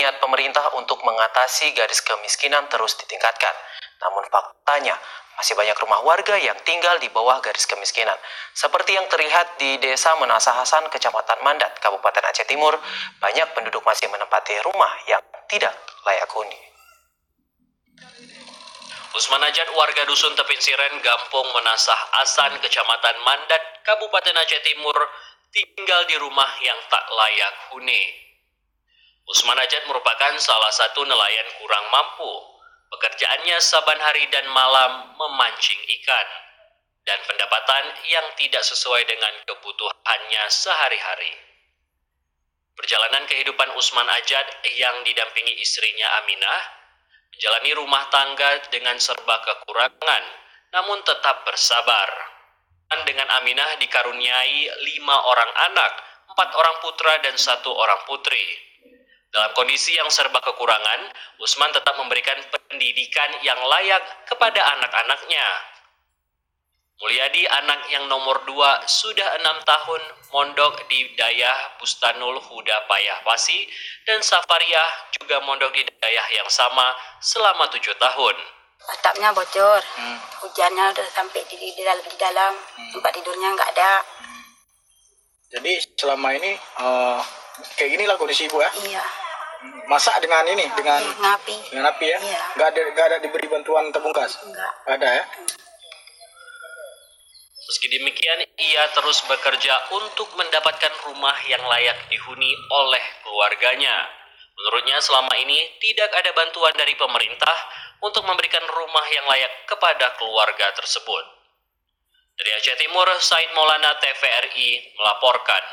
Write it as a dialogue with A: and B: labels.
A: niat pemerintah untuk mengatasi garis kemiskinan terus ditingkatkan. Namun faktanya, masih banyak rumah warga yang tinggal di bawah garis kemiskinan. Seperti yang terlihat di Desa Menasah Hasan, Kecamatan Mandat, Kabupaten Aceh Timur, banyak penduduk masih menempati rumah yang tidak layak huni. Usman Ajat, warga Dusun Tepin Siren, Gampung Menasah Hasan, Kecamatan Mandat, Kabupaten Aceh Timur, tinggal di rumah yang tak layak huni. Usman Ajat merupakan salah satu nelayan kurang mampu. Pekerjaannya saban hari dan malam memancing ikan, dan pendapatan yang tidak sesuai dengan kebutuhannya sehari-hari. Perjalanan kehidupan Usman Ajat yang didampingi istrinya Aminah menjalani rumah tangga dengan serba kekurangan, namun tetap bersabar. Dan dengan Aminah dikaruniai 5 orang anak, 4 orang putra dan 1 orang putri. Dalam kondisi yang serba kekurangan, Usman tetap memberikan pendidikan yang layak kepada anak-anaknya. Mulyadi, anak yang nomor 2, sudah 6 tahun mondok di Dayah Bustanul Huda Payah Pasi, dan Safariah juga mondok di Dayah yang sama selama 7 tahun.
B: Atapnya bocor, hujannya udah sampai di dalam, tempat tidurnya nggak ada.
C: Jadi selama ini kayak gini lah kondisi ibu ya?
B: Iya.
C: Masak dengan ini, dengan api ya?
B: Iya.
C: Nggak ada diberi bantuan tabung gas?
B: Enggak.
C: Ada ya?
A: Meski demikian, ia terus bekerja untuk mendapatkan rumah yang layak dihuni oleh keluarganya. Menurutnya selama ini tidak ada bantuan dari pemerintah untuk memberikan rumah yang layak kepada keluarga tersebut. Dari Aceh Timur, Said Maulana, TVRI melaporkan.